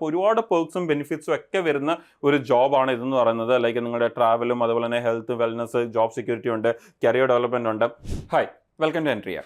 അപ്പോൾ ഒരുപാട് പെർക്സും ബെനിഫിറ്റ്സും ഒക്കെ വരുന്ന ഒരു ജോബാണ് ഇതെന്ന് പറയുന്നത്. ലൈക്ക് നിങ്ങളുടെ ട്രാവലും അതുപോലെ തന്നെ ഹെൽത്ത്, വെൽനസ്, ജോബ് സെക്യൂരിറ്റി ഉണ്ട്, കരിയർ ഡെവലപ്മെന്റ് ഉണ്ട്. ഹായ്, വെൽക്കം ടു എൻട്രിയ.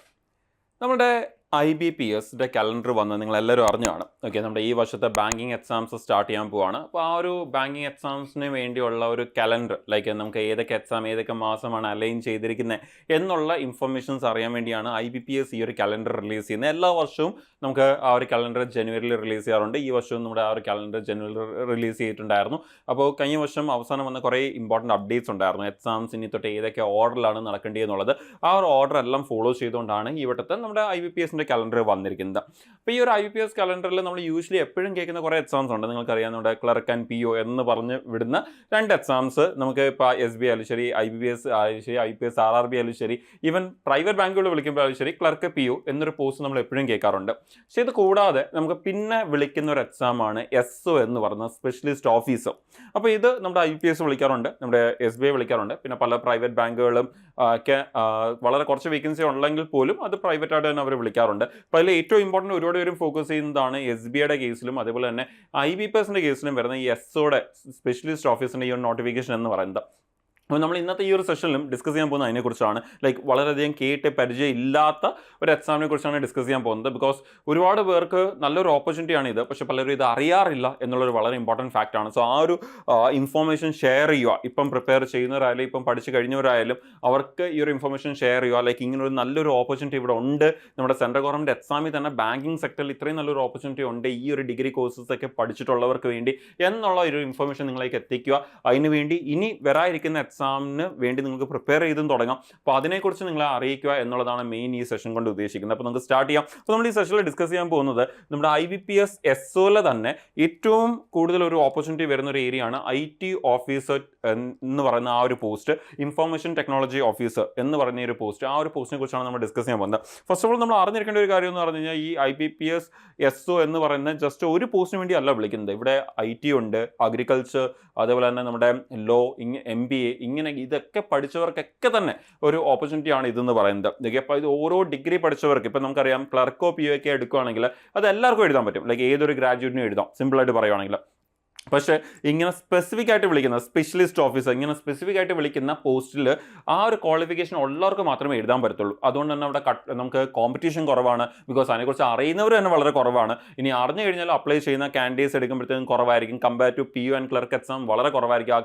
നമ്മുടെ IBPS കലണ്ടർ വന്ന് നിങ്ങളെല്ലാവരും അറിഞ്ഞു കാണും. ഓക്കെ, നമ്മുടെ ഈ വർഷത്തെ ബാങ്കിങ് എക്സാംസ് സ്റ്റാർട്ട് ചെയ്യാൻ പോവാണ്. അപ്പോൾ ആ ഒരു ബാങ്കിങ് എക്സാംസിന് വേണ്ടിയുള്ള ഒരു കലണ്ടർ, ലൈക്ക് നമുക്ക് ഏതൊക്കെ എക്സാം ഏതൊക്കെ മാസമാണ് അലൈൻ ചെയ്തിരിക്കുന്നത് എന്നുള്ള ഇൻഫർമേഷൻസ് അറിയാൻ വേണ്ടിയാണ് IBPS ഈ ഒരു കലണ്ടർ റിലീസ് ചെയ്യുന്നത്. എല്ലാ വർഷവും നമുക്ക് ആ ഒരു കലണ്ടർ ജനുവരിയിൽ റിലീസ് ചെയ്യാറുണ്ട്. ഈ വർഷവും നമ്മുടെ ആ ഒരു കലണ്ടർ ജനുവരിയിൽ റിലീസ് ചെയ്തിട്ടുണ്ടായിരുന്നു. അപ്പോൾ കഴിഞ്ഞ വർഷം അവസാനം വന്ന കുറേ ഇമ്പോർട്ടൻറ്റ് അപ്ഡേറ്റ്സ് ഉണ്ടായിരുന്നു. എക്സാംസ് ഇനി തൊട്ട് ഏതൊക്കെ ഓർഡറിലാണ് നടക്കേണ്ടത് എന്നുള്ളത്. ആ ഒരു ഓർഡർ എല്ലാം ഫോളോ ചെയ്തുകൊണ്ടാണ് ഈ വട്ടത്തെ നമ്മുടെ IBPS കലണ്ടർ വന്നിരിക്കുന്നത്. അപ്പോൾ ഈ ഒരു IBPS കലണ്ടറിൽ നമ്മൾ യൂഷ്വലി എപ്പോഴും കേൾക്കുന്ന കുറേ എക്സാംസ് ഉണ്ട്. നിങ്ങൾക്കറിയാം, നമ്മുടെ ക്ലർക്ക് ആൻഡ് PO എന്ന് പറഞ്ഞ് വിടുന്ന 2 എക്സാംസ് നമുക്ക് ഇപ്പോൾ SBI ആയാലും ശരി, IBPS ആയാലും ശരി, IPS RRB ആയാലും ശരി, ഈവൻ പ്രൈവറ്റ് ബാങ്കുകൾ വിളിക്കുമ്പോഴും ശരി, ക്ലർക്ക് PO എന്നൊരു പോസ്റ്റ് നമ്മൾ എപ്പോഴും കേൾക്കാറുണ്ട്. പക്ഷേ ഇത് കൂടാതെ നമുക്ക് പിന്നെ വിളിക്കുന്ന ഒരു എക്സാമാണ് SO എന്ന് പറയുന്ന സ്പെഷ്യലിസ്റ്റ് ഓഫീസർ. അപ്പോൾ ഇത് നമ്മുടെ IBPS വിളിക്കാറുണ്ട്, നമ്മുടെ SBI വിളിക്കാറുണ്ട്, പിന്നെ പല പ്രൈവറ്റ് ബാങ്കുകളും ഒക്കെ വളരെ കുറച്ച് വേക്കൻസി ഉണ്ടെങ്കിൽ പോലും അത് പ്രൈവറ്റ് ആയിട്ട് തന്നെ അവർ വിളിക്കാറുണ്ട്. അപ്പോൾ അതിൽ ഏറ്റവും ഇമ്പോർട്ടൻറ്റ് ഒരുപാട് പേരും ഫോക്കസ് ചെയ്യുന്നതാണ് SBIയുടെ കേസിലും അതുപോലെ തന്നെ IBPS കേസിലും വരുന്ന ഈ SOയുടെ സ്പെഷ്യലിസ്റ്റ് ഓഫീസിൻ്റെ ഈ ഒരു നോട്ടിഫിക്കേഷൻ എന്ന് പറയുന്നത്. അപ്പോൾ നമ്മൾ ഇന്നത്തെ ഈ ഒരു സെഷനിലും ഡിസ്കസ് ചെയ്യാൻ പോകുന്നത് അതിനെക്കുറിച്ചാണ്. ലൈക്ക് വളരെയധികം കേട്ട് പരിചയം ഇല്ലാത്ത ഒരു എക്സാമിനെ കുറിച്ചാണ് ഡിസ്കസ് ചെയ്യാൻ പോകുന്നത്. ബിക്കോസ് ഒരുപാട് പേർക്ക് നല്ലൊരു ഓപ്പർച്യൂണിറ്റിയാണ് ഇത്, പക്ഷേ പലരും ഇത് അറിയാറില്ല എന്നുള്ളൊരു വളരെ ഇമ്പോർട്ടൻറ്റ് ഫാക്റ്റാണ്. സോ ആ ഒരു ഇൻഫോർമേഷൻ ഷെയർ ചെയ്യുക. ഇപ്പം പ്രിപ്പയർ ചെയ്യുന്നവരായാലും ഇപ്പം പഠിച്ച് കഴിഞ്ഞവരായാലും അവർക്ക് ഈ ഒരു ഇൻഫോർമേഷൻ ഷെയർ ചെയ്യുക. ലൈക്ക് ഇങ്ങനൊരു നല്ലൊരു ഓപ്പർച്യൂണിറ്റി ഇവിടെ ഉണ്ട്. നമ്മുടെ സെൻട്രൽ ഗവൺമെൻറ് എക്സാമിൽ തന്നെ ബാങ്കിങ് സെക്ടറിൽ ഇത്രയും നല്ലൊരു ഓപ്പർച്യൂണിറ്റി ഉണ്ട് ഈ ഒരു ഡിഗ്രി കോഴ്സസ് ഒക്കെ പഠിച്ചിട്ടുള്ളവർക്ക് വേണ്ടി എന്നുള്ള ഒരു ഇൻഫോർമേഷൻ നിങ്ങളിലേക്ക് എത്തിക്കുക. അതിനുവേണ്ടി ഇനി വരാതിരിക്കുന്ന എക്സാമിന് വേണ്ടി നിങ്ങൾക്ക് പ്രിപ്പയർ ചെയ്തും തുടങ്ങാം. അപ്പോൾ അതിനെക്കുറിച്ച് നിങ്ങളെ അറിയിക്കുക എന്നുള്ളതാണ് മെയിൻ ഈ സെഷൻ കൊണ്ട് ഉദ്ദേശിക്കുന്നത്. അപ്പോൾ നമുക്ക് സ്റ്റാർട്ട് ചെയ്യാം. അപ്പോൾ നമ്മൾ ഈ സെഷനിൽ ഡിസ്കസ് ചെയ്യാൻ പോകുന്നത് നമ്മുടെ IBPS SOയിലെ തന്നെ ഏറ്റവും കൂടുതൽ ഒരു ഓപ്പർച്യൂണിറ്റി വരുന്ന ഒരു ഏരിയ ആണ് IT ഓഫീസർ എന്ന് പറയുന്ന ആ ഒരു പോസ്റ്റ്, ഇൻഫോർമേഷൻ ടെക്നോളജി ഓഫീസർ എന്ന് പറയുന്ന ഒരു പോസ്റ്റ്. ആ ഒരു പോസ്റ്റിനെ കുറിച്ചാണ് നമ്മൾ ഡിസ്കസ് ചെയ്യാൻ പോകുന്നത്. ഫസ്റ്റ് ഓഫ് ഓൾ നമ്മൾ അറിഞ്ഞിരിക്കേണ്ട ഒരു കാര്യം എന്ന് പറഞ്ഞു കഴിഞ്ഞാൽ ഈ IBPS SO എന്ന് പറയുന്ന ജസ്റ്റ് ഒരു പോസ്റ്റിന് വേണ്ടി അല്ല വിളിക്കുന്നത്. ഇവിടെ IT ഉണ്ട്, അഗ്രികൾച്ചർ, അതേപോലെ തന്നെ നമ്മുടെ ലോ, MBA, ഇങ്ങനെ ഇതൊക്കെ പഠിച്ചവർക്കൊക്കെ തന്നെ ഒരു ഓപ്പർച്യൂണിറ്റി ആണ് ഇതെന്ന് പറയുന്നത്. അപ്പോൾ ഇത് ഓരോ ഡിഗ്രി പഠിച്ചവർക്ക്, ഇപ്പം നമുക്കറിയാം ക്ലർക്കോ PO ഒക്കെ എടുക്കുകയാണെങ്കിൽ അത് എല്ലാവർക്കും എഴുതാൻ പറ്റും. ലൈക്ക് ഏതൊരു ഗ്രാജുവേറ്റിനും എഴുതാം സിമ്പിളായിട്ട് പറയുവാണെങ്കിൽ. പക്ഷേ ഇങ്ങനെ സ്പെസിഫിക് ആയിട്ട് വിളിക്കുന്ന സ്പെഷ്യലിസ്റ്റ് ഓഫീസർ, ഇങ്ങനെ സ്പെസിഫിക് ആയിട്ട് വിളിക്കുന്ന പോസ്റ്റിൽ ആ ഒരു ക്വാളിഫിക്കേഷൻ ഉള്ളവർക്ക് മാത്രമേ എഴുതാൻ പറ്റത്തുള്ളൂ. അതുകൊണ്ട് തന്നെ അവിടെ നമുക്ക് കോമ്പറ്റീഷൻ കുറവാണ്. ബിക്കോസ് അതിനെക്കുറിച്ച് അറിയുന്നവർ തന്നെ വളരെ കുറവാണ്. ഇനി അറിഞ്ഞു കഴിഞ്ഞാൽ അപ്ലൈ ചെയ്യുന്ന കാൻഡിഡേറ്റ്സ് എടുക്കുമ്പോഴത്തേക്കും കുറവായിരിക്കും. Compare to PO and clerk exam വളരെ കുറവായിരിക്കും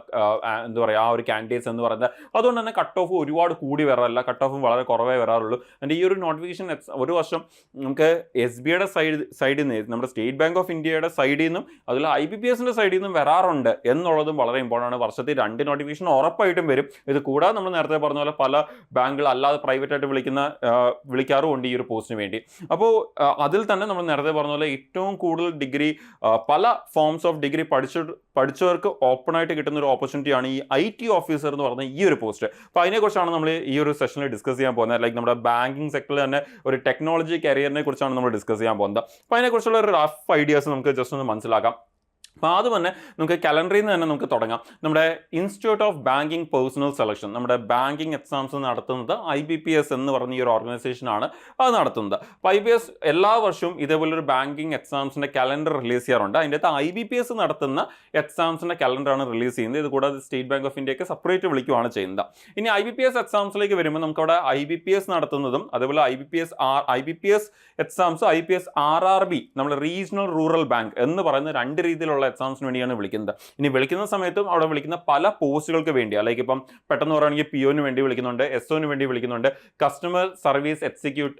എന്താ പറയുക ആ ഒരു കാൻഡിഡേറ്റ്സ് എന്ന് പറയുന്നത്. അതുകൊണ്ട് തന്നെ കട്ട് ഓഫ് ഒരുപാട് കൂടി വരാറില്ല, കട്ട് ഓഫും വളരെ കുറവേ വരാറുള്ളൂ. എൻ്റെ ഈ ഒരു നോട്ടിഫിക്കേഷൻ ഒരു വർഷം നമുക്ക് SBIയുടെ സൈഡിൽ നിന്ന്, നമ്മുടെ സ്റ്റേറ്റ് ബാങ്ക് ഓഫ് ഇന്ത്യയുടെ സൈഡിൽ നിന്നും അതുപോലെ IBPSൻ്റെ സൈഡിൽ നിന്നും വരാറുണ്ട് എന്നുള്ളതും വളരെ ഇമ്പോർട്ടൻ്റ് ആണ്. വർഷത്തിൽ 2 നോട്ടിഫിക്കേഷൻ ഉറപ്പായിട്ടും വരും. ഇത് കൂടാതെ നമ്മൾ നേരത്തെ പറഞ്ഞ പോലെ പല ബാങ്കുകൾ അല്ലാതെ പ്രൈവറ്റ് ആയിട്ട് വിളിക്കാറുമുണ്ട് ഈ ഒരു പോസ്റ്റിന് വേണ്ടി. അപ്പോൾ അതിൽ തന്നെ നമ്മൾ നേരത്തെ പറഞ്ഞ പോലെ ഏറ്റവും കൂടുതൽ ഡിഗ്രി, പല ഫോംസ് ഓഫ് ഡിഗ്രി പഠിച്ചവർക്ക് ഓപ്പൺ ആയിട്ട് കിട്ടുന്ന ഒരു ഓപ്പർച്യൂണിറ്റിയാണ് ഈ IT ഓഫീസർ എന്ന് പറയുന്ന ഈ ഒരു പോസ്റ്റ്. അപ്പോൾ അതിനെക്കുറിച്ചാണ് നമ്മൾ ഈ ഒരു സെഷനിൽ ഡിസ്കസ് ചെയ്യാൻ പോകുന്നത്. ലൈക്ക് നമ്മുടെ ബാങ്കിങ് സെക്ടറിൽ തന്നെ ഒരു ടെക്നോളജി കരിയറിനെ കുറിച്ചാണ് നമ്മൾ ഡിസ്കസ് ചെയ്യാൻ പോകുന്നത്. അപ്പോൾ അതിനെക്കുറിച്ചുള്ള ഒരു റഫ് ഐഡിയാസ് നമുക്ക് ജസ്റ്റ് ഒന്ന് മനസ്സിലാക്കാം. അപ്പോൾ ആദ്യം തന്നെ നമുക്ക് കലണ്ടറിൽ നിന്ന് തന്നെ നമുക്ക് തുടങ്ങാം. നമ്മുടെ institute of banking personal selection, നമ്മുടെ ബാങ്കിങ് എക്സാംസ് നടത്തുന്നത് IBPS എന്ന് പറഞ്ഞ ഈ ഒരു ഓർഗനൈസേഷനാണ് അത് നടത്തുന്നത്. അപ്പോൾ IBPS എല്ലാ വർഷവും ഇതേപോലൊരു ബാങ്കിങ് എക്സാംസിൻ്റെ കലണ്ടർ റിലീസ് ചെയ്യാറുണ്ട്. അതിൻ്റെ അകത്ത് IBPS നടത്തുന്ന എക്സാംസിൻ്റെ കലണ്ടറാണ് റിലീസ് ചെയ്യുന്നത്. ഇത് കൂടാതെ സ്റ്റേറ്റ് ബാങ്ക് ഓഫ് ഇന്ത്യയൊക്കെ സെപ്പറേറ്റ് വിളിക്കുകയാണ് ചെയ്യുന്നത്. ഇനി IBPS എക്സാംസിലേക്ക് വരുമ്പോൾ നമുക്കവിടെ IBPS നടത്തുന്നതും അതുപോലെ IBPS എക്സാംസ് IPS RRB, നമ്മൾ റീജിയണൽ റൂറൽ ബാങ്ക് എന്ന് പറയുന്ന 2 രീതിയിലുള്ള എക്സാംസിന് വേണ്ടിയാണ് വിളിക്കുന്നത്. ഇനി വിളിക്കുന്ന സമയത്തും അവിടെ വിളിക്കുന്ന പല പോസ്റ്റുകൾക്ക് വേണ്ടി, അല്ലെങ്കിൽ ഇപ്പം പെട്ടെന്ന് പറയുകയാണെങ്കിൽ POന് വേണ്ടി വിളിക്കുന്നുണ്ട്, SOന് വേണ്ടി വിളിക്കുന്നുണ്ട്, കസ്റ്റമർ സർവീസ്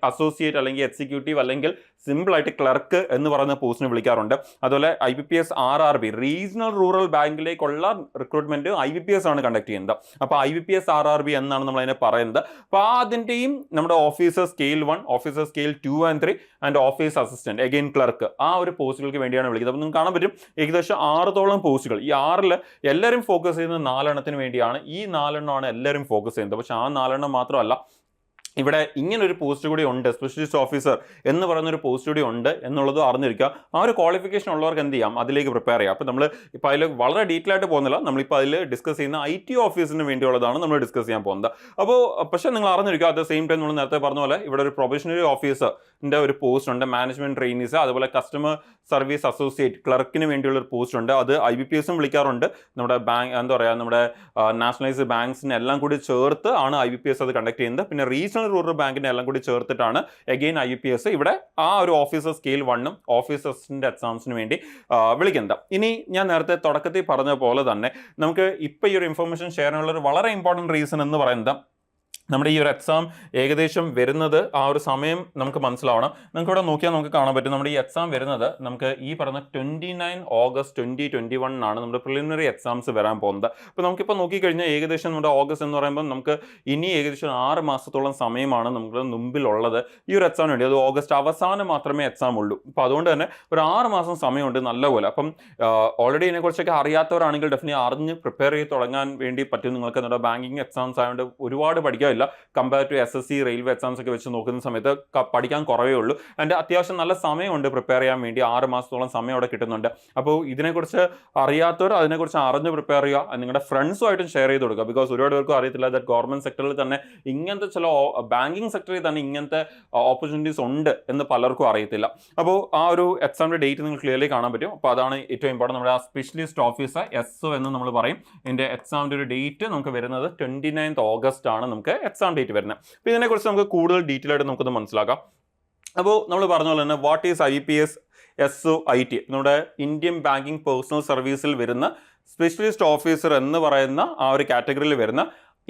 അസോസിയേറ്റ് അല്ലെങ്കിൽ എക്സിക്യൂട്ടീവ് അല്ലെങ്കിൽ സിമ്പിളായിട്ട് ക്ലർക്ക് എന്ന് പറയുന്ന പോസ്റ്റിന് വിളിക്കാറുണ്ട്. അതുപോലെ IBPS RRB റീജിയണൽ റൂറൽ ബാങ്കിലേക്കുള്ള റിക്രൂട്ട്മെന്റ് IBPS ആണ് കണ്ടക്ട് ചെയ്യുന്നത്. അപ്പോൾ IBPS RRB എന്നാണ് നമ്മൾ അതിനെ പറയുന്നത്. അപ്പോൾ അതിൻ്റെയും നമ്മുടെ officer scale 1, officer scale 2 and 3 and office assistant again clerk, ആ ഒരു പോസ്റ്റുകൾക്ക് വേണ്ടിയാണ് വിളിക്കുന്നത്. അപ്പോൾ നിങ്ങൾക്ക് കാണാൻ പറ്റും ഏകദേശം 6 പോസ്റ്റുകൾ. ഈ 6-ൽ എല്ലാവരും ഫോക്കസ് ചെയ്യുന്നത് 4 എണ്ണത്തിന് വേണ്ടിയാണ്. ഈ 4 എണ്ണമാണ് എല്ലാവരും ഫോക്കസ് ചെയ്യുന്നത്. പക്ഷെ ആ 4 എണ്ണം മാത്രമല്ല, ഇവിടെ ഇങ്ങനൊരു പോസ്റ്റ് കൂടി ഉണ്ട്, സ്പെഷ്യലിസ്റ്റ് ഓഫീസർ എന്ന് പറയുന്നൊരു പോസ്റ്റ് കൂടി ഉണ്ട് എന്നുള്ളത് അറിഞ്ഞിരിക്കുക. ആ ഒരു ക്വാളിഫിക്കേഷൻ ഉള്ളവർക്ക് എന്ത് ചെയ്യാം, അതിലേക്ക് പ്രിപ്പയർ ചെയ്യാം. അപ്പോൾ നമ്മൾ ഇപ്പോൾ അതിൽ വളരെ ഡീറ്റെയിൽ ആയിട്ട് പോകുന്നില്ല, നമ്മളിപ്പോൾ അതിൽ ഡിസ്കസ് ചെയ്യുന്ന IT ഓഫീസിന് വേണ്ടിയുള്ളതാണ് നമ്മൾ ഡിസ്കസ് ചെയ്യാൻ പോകുന്നത്. അപ്പോൾ പക്ഷേ നിങ്ങൾ അറിഞ്ഞിരിക്കുക, അറ്റ് ദ സെയിം ടൈം നമ്മൾ നേരത്തെ പറഞ്ഞ പോലെ ഇവിടെ ഒരു പ്രൊബേഷണറി ഓഫീസറിൻ്റെ ഒരു പോസ്റ്റ് ഉണ്ട്, മാനേജ്മെൻറ്റ് ട്രെയിനീസ്, അതുപോലെ കസ്റ്റമർ സർവീസ് അസോസിയേറ്റ് ക്ലർക്കിന് വേണ്ടിയുള്ള ഒരു പോസ്റ്റ് ഉണ്ട്. അത് IBPS വിളിക്കാറുണ്ട്. നമ്മുടെ ബാങ്ക് എന്താ പറയുക, നമ്മുടെ നാഷണലൈസ്ഡ് ബാങ്ക്സിനെ എല്ലാം കൂടി ചേർത്ത് ആണ് IBPS അത് കണ്ടക്ട് ചെയ്യുന്നത്. പിന്നെ റീജിയണൽ റൂറൽ ബാങ്കിനെ എല്ലാം കൂടി ചേർത്തിട്ടാണ് അഗെയിൻ IBPS ഇവിടെ ആ ഒരു ഓഫീസർ സ്കെയിൽ 1ഉം ഓഫീസേഴ്സിൻ്റെ എക്സാംസിന് വേണ്ടി വിളിക്കുന്നത്. ഇനി ഞാൻ നേരത്തെ തുടക്കത്തിൽ പറഞ്ഞ പോലെ തന്നെ നമുക്ക് ഇപ്പോൾ ഈ ഒരു ഇൻഫർമേഷൻ ഷെയർ ചെയ്യാനുള്ള ഒരു വളരെ ഇമ്പോർട്ടൻറ്റ് റീസൺ എന്ന് പറയുന്നത്, നമ്മുടെ ഈ ഒരു എക്സാം ഏകദേശം വരുന്നത് ആ ഒരു സമയം നമുക്ക് മനസ്സിലാവണം. നമുക്ക് ഇവിടെ നോക്കിയാൽ നമുക്ക് കാണാൻ പറ്റും, നമ്മുടെ ഈ എക്സാം വരുന്നത് നമുക്ക് ഈ പറഞ്ഞ 29 ഓഗസ്റ്റ് 2021 നമ്മുടെ പ്രിലിമിനറി എക്സാംസ് വരാൻ പോകുന്നത്. അപ്പോൾ നമുക്കിപ്പോൾ നോക്കിക്കഴിഞ്ഞാൽ ഏകദേശം നമ്മുടെ ഓഗസ്റ്റ് എന്ന് പറയുമ്പോൾ നമുക്ക് ഇനി ഏകദേശം 6 മാസത്തോളം സമയമാണ് നമുക്ക് മുമ്പിലുള്ളത് ഈ ഒരു എക്സാമിന് വേണ്ടി. അത് ഓഗസ്റ്റ് അവസാനം മാത്രമേ എക്സാം ഉള്ളൂ. അപ്പോൾ അതുകൊണ്ട് തന്നെ ഒരു 6 മാസം സമയമുണ്ട് നല്ലപോലെ. അപ്പം ഓൾറെഡി ഇതിനെക്കുറിച്ചൊക്കെ അറിയാത്തവരാണെങ്കിൽ ഡെഫിനറ്റ്ലി അറിഞ്ഞ് പ്രിപ്പയർ ചെയ്ത് തുടങ്ങാൻ വേണ്ടി പറ്റും. നിങ്ങൾക്ക് നമ്മുടെ ബാങ്കിങ് എക്സാംസ് ആയതുകൊണ്ട് ഒരുപാട് പഠിക്കാൻ ഇല്ല. Compare to SSC railway exams ഒക്കെ വെച്ച് നോക്കുന്ന സമയത്ത് പഠിക്കാൻ കുറവേ ഉള്ളൂ. അതിൻ്റെ അത്യാവശ്യം നല്ല സമയമുണ്ട് പ്രിപ്പയർ ചെയ്യാൻ വേണ്ടി. 6 മാസത്തോളം സമയം അവിടെ കിട്ടുന്നുണ്ട്. അപ്പോൾ ഇതിനെക്കുറിച്ച് അറിയാത്തവർ അതിനെക്കുറിച്ച് അറിഞ്ഞ് പ്രിപ്പയർ ചെയ്യുക, നിങ്ങളുടെ ഫ്രണ്ട്സുമായിട്ടും ഷെയർ ചെയ്ത് കൊടുക്കുക. ബിക്കോസ് ഒരുപാട് പേർക്കും അറിയത്തില്ല ദാറ്റ് ഗവൺമെൻറ് സെക്ടറിൽ തന്നെ ഇങ്ങനത്തെ ചില ബാങ്കിങ് സെക്ടറിൽ തന്നെ ഇങ്ങനത്തെ ഓപ്പർച്യൂണിറ്റീസ് ഉണ്ട് എന്ന് പലർക്കും അറിയത്തില്ല. അപ്പോൾ ആ ഒരു എക്സാമിൻ്റെ ഡേറ്റ് നിങ്ങൾ ക്ലിയർലി കാണാൻ പറ്റും. അപ്പോൾ അതാണ് ഏറ്റവും ഇമ്പോർട്ടൻറ്റ്. നമ്മുടെ ആ സ്പെഷ്യലിസ്റ്റ് ഓഫീസർ SO എന്ന് നമ്മൾ പറയും. ഇതിൻ്റെ എക്സാമിൻ്റെ ഒരു ഡേറ്റ് നമുക്ക് വരുന്നത് 29 ഓഗസ്റ്റ് ആണ് നമുക്ക് എക്സാം ഡേറ്റ് വരുന്നത്. അപ്പോൾ ഇതിനെക്കുറിച്ച് നമുക്ക് കൂടുതൽ ഡീറ്റെയിൽ ആയിട്ട് നമുക്കൊന്ന് മനസ്സിലാക്കാം. അപ്പോൾ നമ്മൾ പറഞ്ഞ പോലെ തന്നെ what is IBPS SO IT, നമ്മുടെ ഇന്ത്യൻ ബാങ്കിങ് പേഴ്സണൽ സർവീസിൽ വരുന്ന സ്പെഷ്യലിസ്റ്റ് ഓഫീസർ എന്ന് പറയുന്ന ആ ഒരു കാറ്റഗറിയിൽ വരുന്ന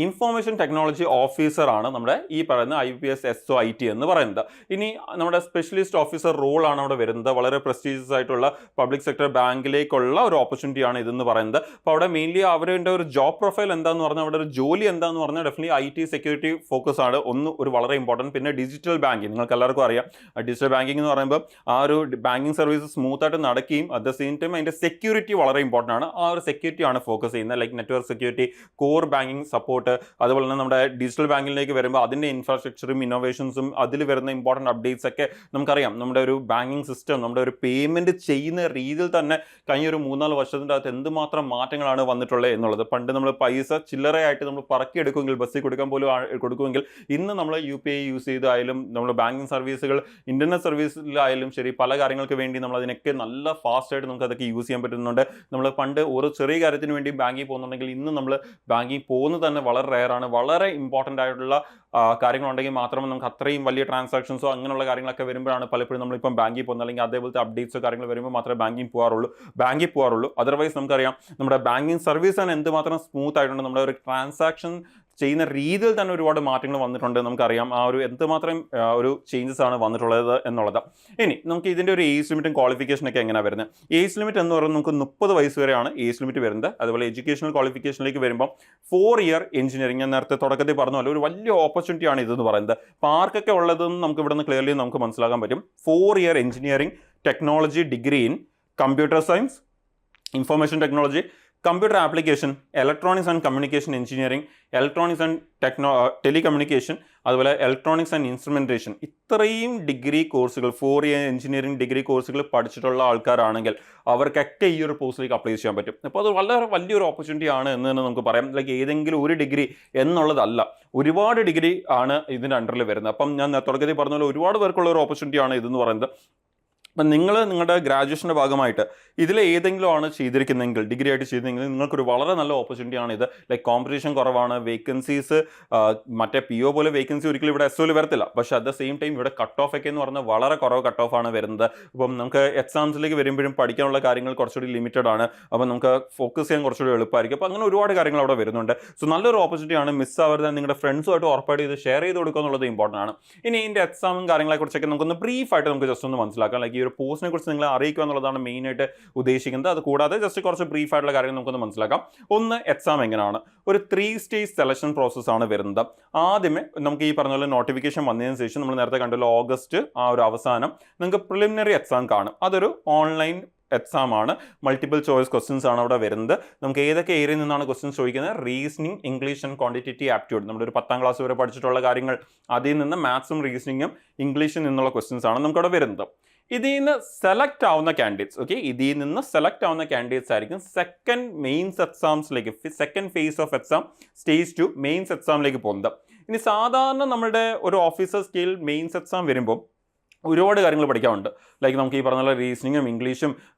ഇൻഫോർമേഷൻ ടെക്നോളജി ഓഫീസറാണ് നമ്മുടെ ഈ പറയുന്ന IBPS SO IT എന്ന് പറയുന്നത്. ഇനി നമ്മുടെ സ്പെഷ്യലിസ്റ്റ് ഓഫീസർ റോളാണ് അവിടെ വരുന്നത്. വളരെ പ്രസ്റ്റീജിയസ് ആയിട്ടുള്ള പബ്ലിക് സെക്ടർ ബാങ്കിലേക്കുള്ള ഒരു ഓപ്പർച്യൂണിറ്റിയാണ് ഇതെന്ന് പറയുന്നത്. അപ്പോൾ അവിടെ മെയിൻലി അവരുടെ ഒരു ജോബ് പ്രൊഫൈൽ എന്താണെന്ന് പറഞ്ഞാൽ, അവിടെ ഒരു ജോലി എന്താണെന്ന് പറഞ്ഞാൽ ഡെഫിനറ്റ്ലി IT സെക്യൂരിറ്റി ഫോക്കസ് ആണ് ഒരു വളരെ ഇമ്പോർട്ടൻറ്റ്. പിന്നെ ഡിജിറ്റൽ ബാങ്കിങ് നിങ്ങൾക്ക് എല്ലാവർക്കും അറിയാം. ഡിജിറ്റൽ ബാങ്കിങ് എന്ന് പറയുമ്പോൾ ആ ഒരു ബാങ്കിങ് സർവീസ് സ്മൂത്തായിട്ട് നടക്കുകയും അറ്റ് ദ സെയിം ടൈം അതിൻ്റെ സെക്യൂരിറ്റി വളരെ ഇമ്പോർട്ടൻ്റ് ആണ്. ആ ഒരു സെക്യൂരിറ്റി ആണ് ഫോക്കസ് ചെയ്യുന്നത്. Like network security, core banking support, അതുപോലെ തന്നെ നമ്മുടെ ഡിജിറ്റൽ ബാങ്കിലേക്ക് വരുമ്പോൾ അതിൻ്റെ ഇൻഫ്രാസ്ട്രക്ചറും ഇന്നോവേഷൻസും അതിൽ വരുന്ന ഇമ്പോർട്ടൻറ്റ് അപ്ഡേറ്റ്സ് ഒക്കെ നമുക്കറിയാം. നമ്മുടെ ഒരു ബാങ്കിങ് സിസ്റ്റം, നമ്മുടെ ഒരു പേയ്മെൻറ്റ് ചെയ്യുന്ന രീതിയിൽ തന്നെ കഴിഞ്ഞ ഒരു 3-4 വർഷത്തിൻ്റെ അകത്ത് എന്തുമാത്രം മാറ്റങ്ങളാണ് വന്നിട്ടുള്ളത് എന്നുള്ളത്. പണ്ട് നമ്മൾ പൈസ ചില്ലറയായിട്ട് നമ്മൾ പറക്കിയെടുക്കുമെങ്കിൽ, ബസ്സിൽ കൊടുക്കാൻ പോലും കൊടുക്കുമെങ്കിൽ, ഇന്ന് നമ്മൾ UPI യൂസ് ചെയ്തായാലും നമ്മൾ ബാങ്കിങ് സർവീസുകൾ ഇൻ്റർനെറ്റ് സർവീസിലായാലും ശരി, പല കാര്യങ്ങൾക്ക് വേണ്ടി നമ്മൾ അതിനൊക്കെ നല്ല ഫാസ്റ്റായിട്ട് നമുക്ക് അതൊക്കെ യൂസ് ചെയ്യാൻ പറ്റുന്നുണ്ട്. നമ്മൾ പണ്ട് ഓരോ ചെറിയ കാര്യത്തിന് വേണ്ടി ബാങ്കിൽ പോകുന്നുണ്ടെങ്കിൽ ഇന്ന് നമ്മൾ ബാങ്കിൽ പോകുന്നത് തന്നെ വളരെ റെയറാണ്. വളരെ ഇമ്പോർട്ടൻ്റ് ആയിട്ടുള്ള കാര്യങ്ങളുണ്ടെങ്കിൽ മാത്രമേ നമുക്ക് അത്രയും വലിയ ട്രാൻസാക്ഷൻസോ അങ്ങനെയുള്ള കാര്യങ്ങളൊക്കെ വരുമ്പോഴാണ് പലപ്പോഴും നമ്മളിപ്പം ബാങ്കിൽ പോകുന്നത്. അല്ലെങ്കിൽ അതേപോലത്തെ അപ്ഡേറ്റ്സോ കാര്യങ്ങൾ വരുമ്പോൾ മാത്രമേ ബാങ്കിൽ പോകാറുള്ളൂ. അതർവൈസ് നമുക്കറിയാം നമ്മുടെ ബാങ്കിങ് സർവീസ് ആണ് എന്തുമാത്രം സ്മൂത്ത് ആയിട്ടുണ്ട്. നമ്മുടെ ഒരു ട്രാൻസാക്ഷൻ ചെയ്യുന്ന രീതിയിൽ തന്നെ ഒരുപാട് മാറ്റങ്ങൾ വന്നിട്ടുണ്ട്. നമുക്കറിയാം ആ ഒരു എന്തുമാത്രം ഒരു ചേഞ്ചസ് ആണ് വന്നിട്ടുള്ളത് എന്നുള്ളത്. ഇനി നമുക്ക് ഇതിൻ്റെ ഒരു ഏജ് ലിമിറ്റും ക്വാളിഫിക്കേഷനൊക്കെ എങ്ങനെയാണ് വരുന്നത്? ഏജ് ലിമിറ്റ് എന്ന് പറയുന്നത് നമുക്ക് 30 വയസ്സ് വരെയാണ് ഏജ് ലിമിറ്റ് വരുന്നത്. അതുപോലെ എഡ്യൂക്കേഷണൽ ക്വാളിഫിക്കേഷനിലേക്ക് വരുമ്പോൾ 4 ഇയർ എഞ്ചിനീയറിംഗ്, ഞാൻ നേരത്തെ തുടക്കത്തിൽ പറഞ്ഞ പോലെ ഒരു വലിയ ഓപ്പർച്യൂണിറ്റിയാണ് ഇതെന്ന് പറയുന്നത്. അപ്പോൾ ആർക്കൊക്കെ ഉള്ളതെന്ന് നമുക്ക് ഇവിടെ നിന്ന് ക്ലിയർലി നമുക്ക് മനസ്സിലാക്കാൻ പറ്റും. 4 year engineering technology degree in computer science, information technology, computer application, electronics and communication engineering, electronics and telecommunication, അതുപോലെ ഇലക്ട്രോണിക്സ് ആൻഡ് ഇൻസ്ട്രുമെൻറ്റേഷൻ, ഇത്രയും ഡിഗ്രി കോഴ്സുകൾ 4 ഇയർ എഞ്ചിനീയറിംഗ് ഡിഗ്രി കോഴ്സുകൾ പഠിച്ചിട്ടുള്ള ആൾക്കാരാണെങ്കിൽ അവർക്കൊക്കെ ഈ ഒരു പോസ്റ്റിലേക്ക് അപ്ലൈ ചെയ്യാൻ പറ്റും. അപ്പോൾ അത് വളരെ വലിയൊരു ഓപ്പർച്യൂണിറ്റി ആണ് എന്ന് തന്നെ നമുക്ക് പറയാം. ലൈക്ക് ഏതെങ്കിലും ഒരു ഡിഗ്രി എന്നുള്ളതല്ല, ഒരുപാട് ഡിഗ്രി ആണ് ഇതിൻ്റെ അണ്ടറിൽ വരുന്നത്. അപ്പം ഞാൻ തുടക്കത്തിൽ പറഞ്ഞ പോലെ ഒരുപാട് പേർക്കുള്ള ഒരു ഓപ്പർച്യൂണിറ്റിയാണ് ഇതെന്ന് പറയുന്നത്. അപ്പം നിങ്ങളുടെ ഗ്രാജുവേഷൻ്റെ ഭാഗമായിട്ട് ഇതിൽ ഏതെങ്കിലും ആണ് ചെയ്തിരിക്കുന്നതെങ്കിൽ, ഡിഗ്രി ആയിട്ട് ചെയ്തിരുന്നെങ്കിൽ നിങ്ങൾക്കൊരു വളരെ നല്ല ഓപ്പർച്യൂണിറ്റിയാണ് ഇത്. ലൈക്ക് കോമ്പറ്റീഷൻ കുറവാണ്, വേക്കൻസീസ് മറ്റേ PO പോലെ വേക്കൻസി ഒരിക്കലും ഇവിടെ SOയിൽ വരത്തില്ല. പക്ഷേ അറ്റ് ദ സെയിം ടൈം ഇവിടെ കട്ട് ഓഫ് ഒക്കെ എന്ന് പറഞ്ഞാൽ വളരെ കുറവ് കട്ട് ഓഫ് ആണ് വരുന്നത്. അപ്പം നമുക്ക് എക്സാംസിലേക്ക് വരുമ്പോഴും പഠിക്കാനുള്ള കാര്യങ്ങൾ കുറച്ചുകൂടി ലിമിറ്റഡ് ആണ്. അപ്പം നമുക്ക് ഫോക്കസ് ചെയ്യാൻ കുറച്ചുകൂടി എളുപ്പമായിരിക്കും. അപ്പോൾ അങ്ങനെ ഒരുപാട് കാര്യങ്ങൾ അവിടെ വരുന്നുണ്ട്. സോ നല്ലൊരു ഓപ്പർച്യൂണിറ്റിയാണ്. മിസ്സാവരുത്. നിങ്ങളുടെ ഫ്രണ്ട്സുമായിട്ട് ഉറപ്പായിട്ട് ഇത് ഷെയർ ചെയ്ത് കൊടുക്കുക എന്നുള്ളത് ഇമ്പോർട്ടൻ്റ് ആണ്. ഇനി ഇതിൻ്റെ എക്സാമും കാര്യങ്ങളെക്കുറിച്ചൊക്കെ നമുക്കൊന്ന് ബ്രീഫായിട്ട് നമുക്ക് ജസ്റ്റ് ഒന്ന് മനസ്സിലാക്കാം. ലൈക്ക് ഈ ഒരു പോസ്റ്റിനെ കുറിച്ച് നിങ്ങളെ അറിയിക്കുക എന്നുള്ളതാണ് മെയിനായിട്ട് ഉദ്ദേശിക്കുന്നത്. അത് കൂടാതെ ജസ്റ്റ് കുറച്ച് ബ്രീഫായിട്ടുള്ള കാര്യങ്ങൾ നമുക്കൊന്ന് മനസ്സിലാക്കാം. ഒന്ന്, എക്സാം എങ്ങനെയാണ്? ഒരു 3 സ്റ്റേജ് സെലക്ഷൻ പ്രോസസ്സാണ് വരുന്നത്. ആദ്യമേ നമുക്ക് ഈ പറഞ്ഞ പോലെ നോട്ടിഫിക്കേഷൻ വന്നതിന് ശേഷം നമ്മൾ നേരത്തെ കണ്ടല്ലോ ഓഗസ്റ്റ് ആ ഒരു അവസാനം നിങ്ങൾക്ക് പ്രിലിമിനറി എക്സാം കാണും. അതൊരു ഓൺലൈൻ എക്സാം ആണ്. മൾട്ടിപ്പിൾ ചോയ്സ് ക്വസ്റ്റ്യൻസ് ആണ് അവിടെ വരുന്നത്. നമുക്ക് ഏതൊക്കെ ഏരിയയിൽ നിന്നാണ് ക്വസ്റ്റ്യൻസ് ചോദിക്കുന്നത്? Reasoning, English and quantitative aptitude. നമ്മുടെ ഒരു 10ാം ക്ലാസ് വരെ പഠിച്ചിട്ടുള്ള കാര്യങ്ങൾ, അതിൽ നിന്ന് മാത്സും റീസണിങ്ങും ഇംഗ്ലീഷിൽ നിന്നുള്ള ക്വസ്റ്റ്യൻസ് ആണ് നമുക്കവിടെ വരുന്നത്. ഇതിൽ നിന്ന് സെലക്ട് ആവുന്ന കാൻഡിഡേറ്റ്സ്, ഓക്കെ, ഇതിൽ നിന്ന് സെലക്ട് ആവുന്ന കാൻഡിഡേറ്റ്സ് ആയിരിക്കും സെക്കൻഡ് മെയിൻസ് എക്സാംസിലേക്ക്, second phase of exam stage 2 mains എക്സാമിലേക്ക് പോകുന്നത്. ഇനി സാധാരണ നമ്മുടെ ഒരു ഓഫീസർ സ്കെയിൽ മെയിൻസ് എക്സാം വരുമ്പോൾ ഒരുപാട് കാര്യങ്ങൾ പഠിക്കാറുണ്ട്. ലൈക്ക് നമുക്ക് ഈ പറഞ്ഞ റീസണിങ്ങും ഇംഗ്ലീഷും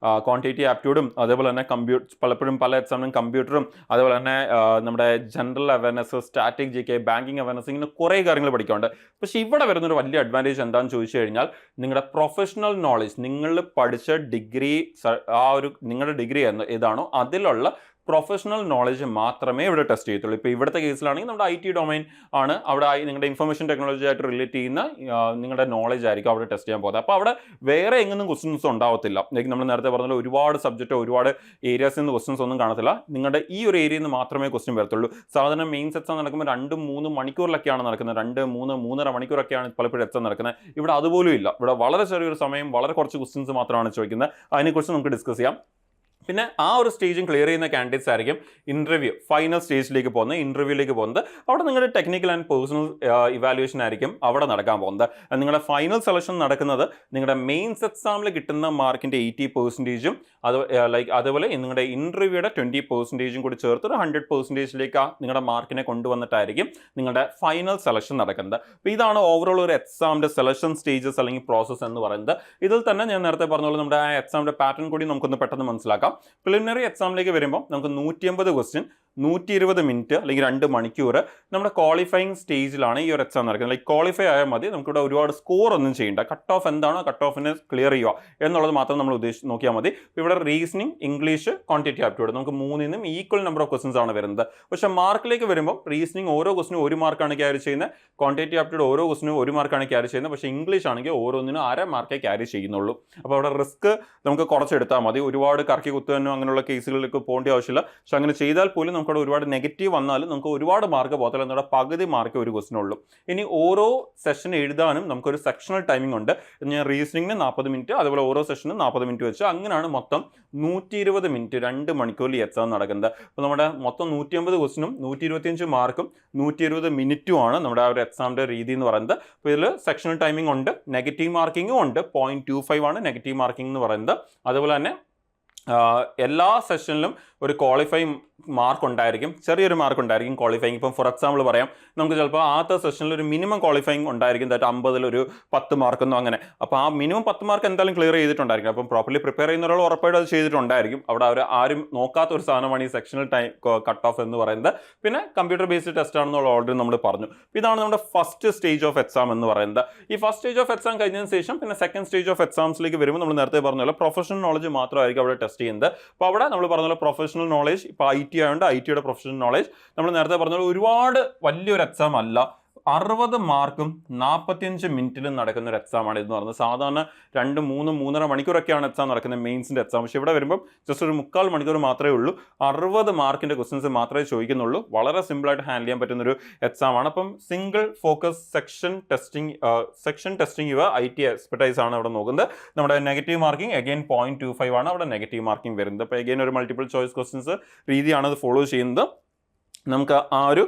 ക്വാണ്ടിറ്റേറ്റീവ് ആപ്റ്റ്യൂഡും അതേപോലെ തന്നെ പലപ്പോഴും പല എക്സാമിനും കമ്പ്യൂട്ടറും അതേപോലെ തന്നെ നമ്മുടെ general awareness, static GK, banking awareness, ഇങ്ങനെ കുറേ കാര്യങ്ങൾ പഠിക്കാറുണ്ട്. പക്ഷേ ഇവിടെ വരുന്നൊരു വലിയ അഡ്വാൻറ്റേജ് എന്താണെന്ന് ചോദിച്ചു കഴിഞ്ഞാൽ നിങ്ങളുടെ പ്രൊഫഷണൽ നോളേജ്, നിങ്ങൾ പഠിച്ച ഡിഗ്രി, നിങ്ങളുടെ ഡിഗ്രി ഏതാണോ അതിലുള്ള പ്രൊഫഷണൽ നോളജ് മാത്രമേ ഇവിടെ ടെസ്റ്റ് ചെയ്യത്തുള്ളൂ. ഇപ്പോൾ ഇവിടുത്തെ കേസിലാണെങ്കിൽ നമ്മുടെ IT ഡൊമൈൻ ആണ്, അവിടെ നിങ്ങളുടെ ഇൻഫർമേഷൻ ടെക്നോളജി ആയിട്ട് റിലേറ്റ് ചെയ്യുന്ന നിങ്ങളുടെ നോളജ് ആയിരിക്കും അവിടെ ടെസ്റ്റ് ചെയ്യാൻ പോകുന്നത്. അപ്പോൾ അവിടെ വേറെ എങ്ങും ക്വസ്റ്റ്യൻസ് ഉണ്ടാവത്തില്ല. ലൈക്ക് നമ്മൾ നേരത്തെ പറഞ്ഞാൽ ഒരുപാട് സബ്ജക്റ്റ്, ഒരുപാട് ഏരിയാസിൽ നിന്ന് ക്വസ്റ്റ്യൻസ് ഒന്നും കാണത്തില്ല. നിങ്ങളുടെ ഈ ഒരു ഏരിയയിൽ നിന്ന് മാത്രമേ ക്വസ്റ്റ്യൻ വരത്തുള്ളൂ. സാധാരണ മെയിൻസ് എക്സാം നടക്കുമ്പോൾ 2-3 മണിക്കൂറിലൊക്കെയാണ് നടക്കുന്നത്, 2-3-3.5 മണിക്കൂറൊക്കെയാണ് പലപ്പോഴും എക്സാം നടക്കുന്നത്. ഇവിടെ അതുപോലും ഇല്ല. ഇവിടെ വളരെ ചെറിയൊരു സമയം, വളരെ കുറച്ച് ക്വസ്റ്റ്യൻസ് മാത്രമാണ് ചോദിക്കുന്നത്. അതിനെക്കുറിച്ച് നമുക്ക് ഡിസ്കസ് ചെയ്യാം. പിന്നെ ആ ഒരു സ്റ്റേജും ക്ലിയർ ചെയ്യുന്ന കാൻഡിഡേറ്റ്സ് ആയിരിക്കും ഇൻ്റർവ്യൂ, ഫൈനൽ സ്റ്റേജിലേക്ക് പോകുന്നത്, ഇൻ്റർവ്യൂലേക്ക് പോകുന്നത്. അവിടെ നിങ്ങളുടെ ടെക്നിക്കൽ ആൻഡ് പേഴ്സണൽ ഇവാലുവേഷൻ ആയിരിക്കും അവിടെ നടക്കാൻ പോകുന്നത്. നിങ്ങളുടെ ഫൈനൽ സെലക്ഷൻ നടക്കുന്നത് നിങ്ങളുടെ മെയിൻസ് എക്സാമിൽ കിട്ടുന്ന മാർക്കിൻ്റെ 80%, അതേപോലെ നിങ്ങളുടെ ഇൻ്റർവ്യൂയുടെ 20% കൂടി ചേർത്ത് ഒരു 100%ലേക്ക് നിങ്ങളുടെ മാർക്കിനെ കൊണ്ടുവന്നിട്ടായിരിക്കും നിങ്ങളുടെ ഫൈനൽ സെലക്ഷൻ നടക്കുന്നത്. അപ്പോൾ ഇതാണ് ഓവറോൾ ഒരു എക്സാമിൻ്റെ സെലക്ഷൻ സ്റ്റേജസ് അല്ലെങ്കിൽ പ്രോസസ്സ് എന്ന് പറയുന്നത്. ഇതിൽ തന്നെ ഞാൻ നേരത്തെ പറഞ്ഞ പോലെ നമ്മുടെ ആ എക്സാമിൻ്റെ പാറ്റേൺ കൂടി നമുക്കൊന്ന് പെട്ടെന്ന് മനസ്സിലാക്കാം. പ്രിലിമിനറി എക്സാമിലേക്ക് വരുമ്പോൾ നമുക്ക് 150 ക്വസ്റ്റ്യൻ, 120 മിനിറ്റ് അല്ലെങ്കിൽ 2 മണിക്കൂർ നമ്മുടെ ക്വാളിഫയിങ് സ്റ്റേജിലാണ് ഈ ഒരു എക്സാം നടക്കുന്നത്. ലൈക്ക് ക്വാളിഫൈ ആയാൽ മതി, നമുക്കിവിടെ ഒരുപാട് സ്കോർ ഒന്നും ചെയ്യേണ്ട. കട്ട് ഓഫ് എന്താണോ കട്ട് ഓഫിനെ ക്ലിയർ ചെയ്യുക എന്നുള്ളത് മാത്രം നമ്മൾ നോക്കിയാൽ മതി. ഇവിടെ റീസണിങ്, ഇംഗ്ലീഷ്, ക്വാണ്ടിറ്റേറ്റീവ് ആപ്റ്റ്യൂഡ് നമുക്ക് 3-നും ഈക്വൽ നമ്പർ ഓഫ് ക്വസ്റ്റൻസ് ആണ് വരുന്നത്. പക്ഷേ മാർക്കിലേക്ക് വരുമ്പോൾ റീസണിങ് ഓരോ ക്വസ്റ്റിനും 1 മാർക്കാണ് ക്യാരി ചെയ്യുന്നത്, ക്വാണ്ടിറ്റേറ്റീവ് ആപ്റ്റ്യൂഡ് ഓരോ ക്വസ്റ്റിനും 1 മാർക്കാണ് ക്യാരി ചെയ്യുന്നത്. പക്ഷേ ഇംഗ്ലീഷ് ആണെങ്കിൽ ഓരോന്നിനും 1/2 മാർക്കേ ക്യാരി ചെയ്യുന്നുള്ളൂ. അപ്പോൾ അവിടെ റിസ്ക് നമുക്ക് കുറച്ചെടുത്താൽ മതി. ഒരുപാട് കറക്കി കുത്തുവാനോ അങ്ങനെയുള്ള കേസുകളിലേക്ക് പോകേണ്ട ആവശ്യമില്ല. പക്ഷെ അങ്ങനെ ചെയ്താൽ പോലും നമുക്കവിടെ ഒരുപാട് നെഗറ്റീവ് വന്നാലും നമുക്ക് ഒരുപാട് മാർക്ക് പോകത്തില്ല. എന്നുള്ള പകുതി മാർക്ക് ഒരു ക്വസ്റ്റിനുള്ളൂ. ഇനി ഓരോ സെഷൻ എഴുതാനും നമുക്കൊരു സെക്ഷണൽ ടൈമിംഗ് ഉണ്ട്. ഞാൻ റീസണിങ്ങിന് 40 മിനിറ്റ്, അതുപോലെ ഓരോ സെഷനും 40 മിനിറ്റ് വെച്ച് അങ്ങനെയാണ് മൊത്തം 120 മിനിറ്റ് 2 മണിക്കൂറിൽ എക്സാം നടക്കുന്നത്. അപ്പോൾ നമ്മുടെ മൊത്തം 150 ക്വസ്റ്റിനും 125 മാർക്കും 120 മിനിറ്റുമാണ് നമ്മുടെ ആ ഒരു എക്സാമിൻ്റെ രീതി എന്ന് പറയുന്നത്. അപ്പോൾ ഇതിൽ സെക്ഷണൽ ടൈമിംഗ് ഉണ്ട്, നെഗറ്റീവ് മാർക്കിങ്ങും ഉണ്ട്. 0.25 ആണ് നെഗറ്റീവ് മാർക്കിംഗ് എന്ന് പറയുന്നത്. അതുപോലെ തന്നെ എല്ലാ സെഷനിലും ഒരു ക്വാളിഫൈങ് മാർക്ക് ഉണ്ടായിരിക്കും, ചെറിയൊരു മാർക്ക് ഉണ്ടായിരിക്കും ക്വാളിഫൈങ്. ഇപ്പം ഫോർ എക്സാമ്പിൾ പറയാം, നമുക്ക് ചിലപ്പോൾ ആദ്യത്തെ സെഷനിൽ ഒരു മിനിമം ക്വാളിഫൈങ് ഉണ്ടായിരിക്കും, ദാറ്റ് 50 10 മാർക്കൊന്നും അങ്ങനെ. അപ്പോൾ ആ മിനിമം 10 മാർക്ക് എന്തായാലും ക്ലിയർ ചെയ്തിട്ടുണ്ടായിരിക്കും. അപ്പം പ്രോപ്പർലി പ്രിപ്പയർ ചെയ്യുന്ന ഒരാൾ ഉറപ്പായിട്ട് അത് ചെയ്തിട്ടുണ്ടായിരിക്കും. അവിടെ അവർ ആരും നോക്കാത്ത ഒരു സാധനമാണ് ഈ സെക്ഷണൽ ടൈം കട്ട് ഓഫ് എന്ന് പറയുന്നത്. പിന്നെ കമ്പ്യൂട്ടർ ബേസ്ഡ് ടെസ്റ്റ് ആണെന്നുള്ള ഓൾറെഡി നമ്മൾ പറഞ്ഞു. ഇതാണ് നമ്മുടെ ഫസ്റ്റ് സ്റ്റേജ് ഓഫ് എക്സാം എന്ന് പറയുന്നത്. ഈ ഫസ്റ്റ് സ്റ്റേജ് ഓഫ് എക്സാം കഴിഞ്ഞതിന് ശേഷം പിന്നെ സെക്കൻഡ് സ്റ്റേജ് ഓഫ് എക്സാംസിലേക്ക് വരുമ്പോൾ നമ്മൾ നേരത്തെ പറഞ്ഞ പോലെ പ്രൊഫഷണൽ നോളജ് മാത്രമായിരിക്കും അവിടെ ടെസ്റ്റ് ചെയ്യുന്നത്. അപ്പോൾ അവിടെ നമ്മൾ പറഞ്ഞ പോലെ പ്രൊഫഷണൽ നോളേജ്, ഇപ്പോൾ IT ആയതുകൊണ്ട് IT-യുടെ പ്രൊഫഷണൽ നോളേജ് നമ്മൾ നേരത്തെ പറഞ്ഞ പോലെ ഒരുപാട് വലിയൊരു എക്സാം അല്ല. 60 മാർക്കും 45 മിനിറ്റിലും നടക്കുന്ന ഒരു എക്സാമാണ് ഇതെന്ന് പറയുന്നത്. സാധാരണ 2-3-3.5 മണിക്കൂറൊക്കെയാണ് എക്സാം നടക്കുന്നത് മെയിൻസിൻ്റെ എക്സാം. പക്ഷേ ഇവിടെ വരുമ്പോൾ ജസ്റ്റ് ഒരു 3/4 മണിക്കൂർ മാത്രമേ ഉള്ളൂ. 60 മാർക്കിൻ്റെ ക്വസ്റ്റ്യൻസ് മാത്രമേ ചോദിക്കുന്നുള്ളൂ. വളരെ സിമ്പിളായിട്ട് ഹാൻഡിൽ ചെയ്യാൻ പറ്റുന്നൊരു എക്സാമാണ്. അപ്പം സിംഗിൾ ഫോക്കസ് സെക്ഷൻ ടെസ്റ്റിംഗ് ഇവ IT എക്സ്പെർട്ടൈസ് ആണ് അവിടെ നോക്കുന്നത്. നമ്മുടെ നെഗറ്റീവ് മാർക്കിംഗ് അഗെയിൻ 0.25 ആണ് അവിടെ നെഗറ്റീവ് മാർക്കിംഗ് വരുന്നത്. അപ്പോൾ അഗെയിൻ ഒരു മൾട്ടിപ്പിൾ ചോയ്സ് ക്വസ്റ്റ്യൻസ് രീതിയാണ് അത് ഫോളോ ചെയ്യുന്നത്. നമുക്ക് ആ ഒരു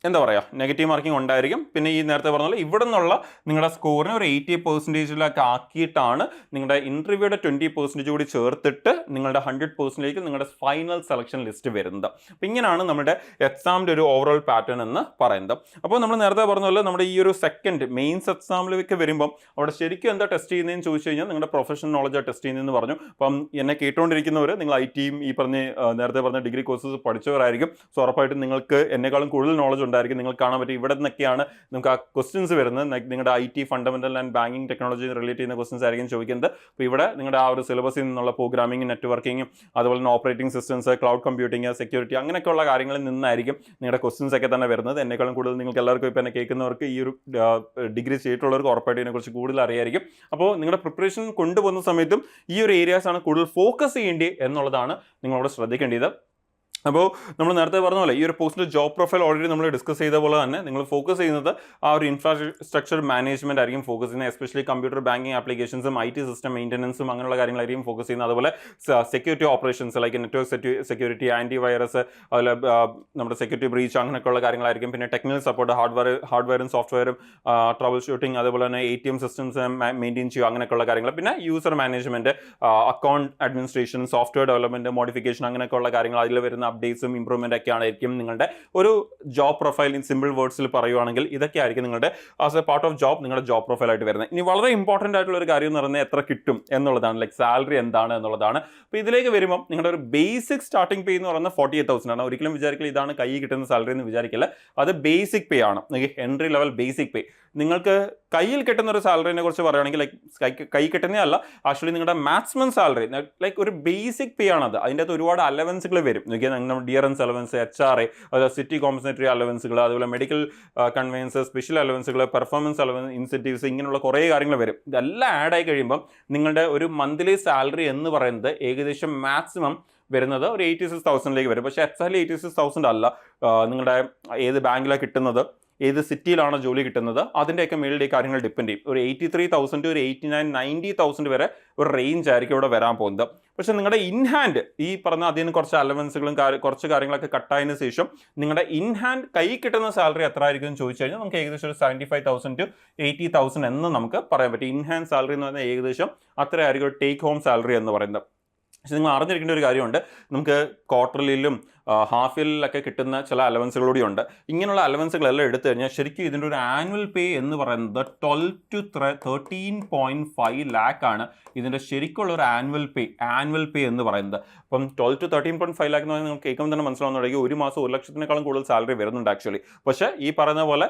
എന്താ പറയുക, നെഗറ്റീവ് മാർക്കിംഗ് ഉണ്ടായിരിക്കും. പിന്നെ ഈ നേരത്തെ പറഞ്ഞ പോലെ ഇവിടെ നിന്നുള്ള നിങ്ങളുടെ സ്കോറിനെ ഒരു 80%-ലേക്ക് ആക്കിയിട്ടാണ് നിങ്ങളുടെ ഇൻ്റർവ്യൂയുടെ 20% കൂടി ചേർത്തിട്ട് നിങ്ങളുടെ 100%-ലേക്ക് നിങ്ങളുടെ ഫൈനൽ സെലക്ഷൻ ലിസ്റ്റ് വരുന്നത്. അപ്പോൾ ഇങ്ങനെയാണ് നമ്മുടെ എക്സാമിൻ്റെ ഒരു ഓവറോൾ പാറ്റേൺ എന്ന് പറയുന്നത്. അപ്പോൾ നമ്മൾ നേരത്തെ പറഞ്ഞ പോലെ നമ്മുടെ ഈ ഒരു സെക്കൻഡ് മെയിൻസ് എക്സാമിലേക്ക് വരുമ്പം അവിടെ ശരിക്കും എന്താ ടെസ്റ്റ് ചെയ്യുന്നതെന്ന് ചോദിച്ചു കഴിഞ്ഞാൽ നിങ്ങളുടെ പ്രൊഫഷണൽ നോളജാണ് ടെസ്റ്റ് ചെയ്യുന്നതെന്ന് പറഞ്ഞു. അപ്പം എന്നെ കേട്ടുകൊണ്ടിരിക്കുന്നവർ നിങ്ങൾ IT-യും ഈ നേരത്തെ പറഞ്ഞ ഡിഗ്രി കോഴ്സസ് പഠിച്ചവരായിരിക്കും. സോ ഉറപ്പായിട്ടും നിങ്ങൾക്ക് എന്നെക്കാളും കൂടുതൽ നോളജ് ഉണ്ടായിരിക്കും. നിങ്ങൾക്ക് കാണാൻ പറ്റും ഇവിടെ നിന്നൊക്കെയാണ് നമുക്ക് ആ ക്വസ്റ്റ്യൻസ് വരുന്നത്. നിങ്ങളുടെ IT fundamental and banking technology relate ചെയ്യുന്ന ക്വസ്റ്റ്യൻസ് ആയിരിക്കും ചോദിക്കുന്നത്. അപ്പോൾ ഇവിടെ നിങ്ങളുടെ ആ ഒരു സിലബസിൽ നിന്നുള്ള പ്രോഗ്രാമിംഗ്, നെറ്റ്വർക്കിംഗ്, അതുപോലെ തന്നെ operating systems, cloud computing, security അങ്ങനെയൊക്കെയുള്ള കാര്യങ്ങളിൽ നിന്നായിരിക്കും നിങ്ങളുടെ ക്വസ്റ്റ്യൻസ് ഒക്കെ തന്നെ വരുന്നത്. എന്നെക്കാളും കൂടുതൽ നിങ്ങൾക്ക് എല്ലാവർക്കും ഇപ്പോൾ എന്നെ കേൾക്കുന്നവർക്ക് ഈ ഒരു ഡിഗ്രി ചെയ്തിട്ടുള്ളവർക്ക് ഉറപ്പായിട്ട് ഇതിനെക്കുറിച്ച് കൂടുതൽ അറിയായിരിക്കും. അപ്പോൾ നിങ്ങളുടെ പ്രിപ്പറേഷൻ കൊണ്ടുപോകുന്ന സമയത്തും ഈ ഒരു ഏരിയാസാണ് കൂടുതൽ ഫോക്കസ് ചെയ്യേണ്ടത് എന്നുള്ളതാണ് നിങ്ങളോട് ശ്രദ്ധിക്കേണ്ടത്. അപ്പോൾ നമ്മൾ നേരത്തെ പറഞ്ഞ പോലെ ഈ ഒരു പോസ്റ്റിൻ്റെ ജോബ് പ്രൊഫൈൽ ഓൾറെഡി നമ്മൾ ഡിസ്കസ് ചെയ്ത പോലെ തന്നെ നിങ്ങൾ ഫോക്കസ് ചെയ്യുന്നത് ആ ഒരു ഇൻഫ്രാസ്ട്രക്ചർ മാനേജ്മെന്റ് ആയിരിക്കും ഫോക്കസ് ചെയ്യുന്നത്, എസ്പെഷ്യലി കമ്പ്യൂട്ടർ ബാങ്കിങ് ആപ്ലിക്കേഷൻസും IT സിസ്റ്റം മെയിൻ്റനൻസും അങ്ങനെയുള്ള കാര്യങ്ങളായിരിക്കും ഫോക്കസ് ചെയ്യുന്നത്. അതുപോലെ security operations like network security, anti virus, അതുപോലെ നമ്മുടെ സെക്യൂരിറ്റി ബ്രീച്ച് അങ്ങനെയൊക്കെയുള്ള കാര്യങ്ങളായിരിക്കും. പിന്നെ ടെക്നിക്കൽ സപ്പോർട്ട്, ഹാർഡ്വെയറും സോഫ്റ്റ്വെയറും, ട്രബിൾ ഷൂട്ടിംഗ്, അതുപോലെ തന്നെ ATM സിസ്റ്റംസ് മെയിൻറ്റെയിൻ ചെയ്യുക അങ്ങനെയൊക്കെയുള്ള കാര്യങ്ങൾ. പിന്നെ user management, account administration, software development, modification അങ്ങനെയൊക്കെയുള്ള കാര്യങ്ങൾ, അതിൽ വരുന്ന അപ്ഡേറ്റ്സും ഇംപ്രൂവ്മെന്റ് ഒക്കെ ആയിരിക്കും നിങ്ങളുടെ ഒരു ജോബ് പ്രൊഫൈൽ. ഇൻ സിമ്പിൾ വേർഡ്സിൽ പറയുവാണെങ്കിൽ ഇതൊക്കെ ആയിരിക്കും നിങ്ങളുടെ as A part of job നിങ്ങളുടെ ജോബ് പ്രൊഫൈൽ ആയിട്ട് വരുന്നത്. ഇനി വളരെ ഇമ്പോർട്ടൻ്റ് ആയിട്ടുള്ള ഒരു കാര്യം എന്ന് പറയുന്നത് എത്ര കിട്ടും എന്നുള്ളതാണ്, ലൈക്ക് സാലറി എന്താണ് എന്നുള്ളതാണ്. അപ്പോൾ ഇതിലേക്ക് വരുമ്പോൾ നിങ്ങളുടെ ഒരു ബേസിക് സ്റ്റാർട്ടിംഗ് പേ എന്ന് പറയുന്നത് 48,000 ആണ്. ഒരിക്കലും വിചാരിക്കില്ല ഇതാണ് കൈ കിട്ടുന്ന സാലറി എന്ന് വിചാരിക്കില്ല. അത് ബേസിക് പേ ആണ്, എൻട്രി ലെവൽ ബേസിക് പേ. നിങ്ങൾക്ക് കയ്യിൽ കിട്ടുന്ന ഒരു സാലറിനെ കുറിച്ച് പറയുകയാണെങ്കിൽ ലൈക്ക് കൈ കിട്ടുന്നതല്ല, ആക്ച്വലി നിങ്ങളുടെ മാക്സിമം സാലറി ലൈക്ക് ഒരു ബേസിക് പേ ആണത്. അതിൻ്റെ അകത്ത് ഒരുപാട് അലവൻസുകൾ വരും. നമ്മുടെ ഡിയറൻസ് അലവൻസ്, HRA, അതുപോലെ സിറ്റി കോമ്പൻസേറ്ററി അലവൻസുകൾ, അതുപോലെ മെഡിക്കൽ കൺവെയൻസ്, സ്പെഷ്യൽ അലവൻസുകൾ, പെർഫോമൻസ് അലവൻസ്, ഇൻസെൻറ്റീവ്സ്, ഇങ്ങനെയുള്ള കുറേ കാര്യങ്ങൾ വരും. ഇതെല്ലാം ആഡ് ആയി കഴിയുമ്പം നിങ്ങളുടെ ഒരു മന്ത്ലി സാലറി എന്ന് പറയുന്നത് ഏകദേശം മാക്സിമം വരുന്നത് ഒരു 86,000 വരും. പക്ഷേ എക്സാക്ട്ലി 86,000 അല്ല. നിങ്ങളുടെ ഏത് ബാങ്കിലാണ് കിട്ടുന്നത്, ഏത് സിറ്റിയിലാണോ ജോലി കിട്ടുന്നത്, അതിൻ്റെയൊക്കെ മേളിൽ ഈ കാര്യങ്ങൾ ഡിപ്പെൻഡ് ചെയ്യും. ഒരു 83,000 to ഒരു 89,000-90,000 വരെ ഒരു റേഞ്ച് ആയിരിക്കും ഇവിടെ വരാൻ പോകുന്നത്. പക്ഷേ നിങ്ങളുടെ ഇൻ ഹാൻഡ് ഈ പറഞ്ഞ അതിന് കുറച്ച് അലവൻസുകളും കുറച്ച് കാര്യങ്ങളൊക്കെ കട്ടായതിനു ശേഷം നിങ്ങളുടെ ഇൻ ഹാൻഡ് കൈ കിട്ടുന്ന സാലറി എത്ര ആയിരിക്കും എന്ന് ചോദിച്ചു കഴിഞ്ഞാൽ നമുക്ക് ഏകദേശം ഒരു 75,000 to 80,000 എന്ന് നമുക്ക് പറയാൻ പറ്റും. ഇൻ ഹാൻഡ് സാലറി എന്ന് പറഞ്ഞാൽ ഏകദേശം അത്രയായിരിക്കും ടേക്ക് ഹോം സാലറി എന്ന് പറയുന്നത്. പക്ഷെ നിങ്ങൾ അറിഞ്ഞിരിക്കേണ്ട ഒരു കാര്യമുണ്ട്, നമുക്ക് ക്വാർട്ടർലിയിലും ഹാഫ് ഇയറിലൊക്കെ കിട്ടുന്ന ചില അലവൻസുകളൂടെ ഉണ്ട്. ഇങ്ങനെയുള്ള അലവൻസുകളെല്ലാം എടുത്തു കഴിഞ്ഞാൽ ശരിക്കും ഇതിൻ്റെ ഒരു ആനുവൽ പേ എന്ന് പറയുന്നത് 12 to 13.5 lakh ആണ് ഇതിൻ്റെ ശരിക്കുള്ള ഒരു ആനുവൽ പേ എന്ന് പറയുന്നത്. അപ്പം 12 to 13.5 lakh എന്ന് പറഞ്ഞാൽ നിങ്ങൾക്ക് കേൾക്കുമ്പോൾ തന്നെ മനസ്സിലാവുന്നുണ്ടെങ്കിൽ ഒരു മാസം 1,00,000-ക്കാളും കൂടുതൽ സാലറി വരുന്നുണ്ട് ആക്ച്വലി. പക്ഷേ ഈ പറയുന്ന പോലെ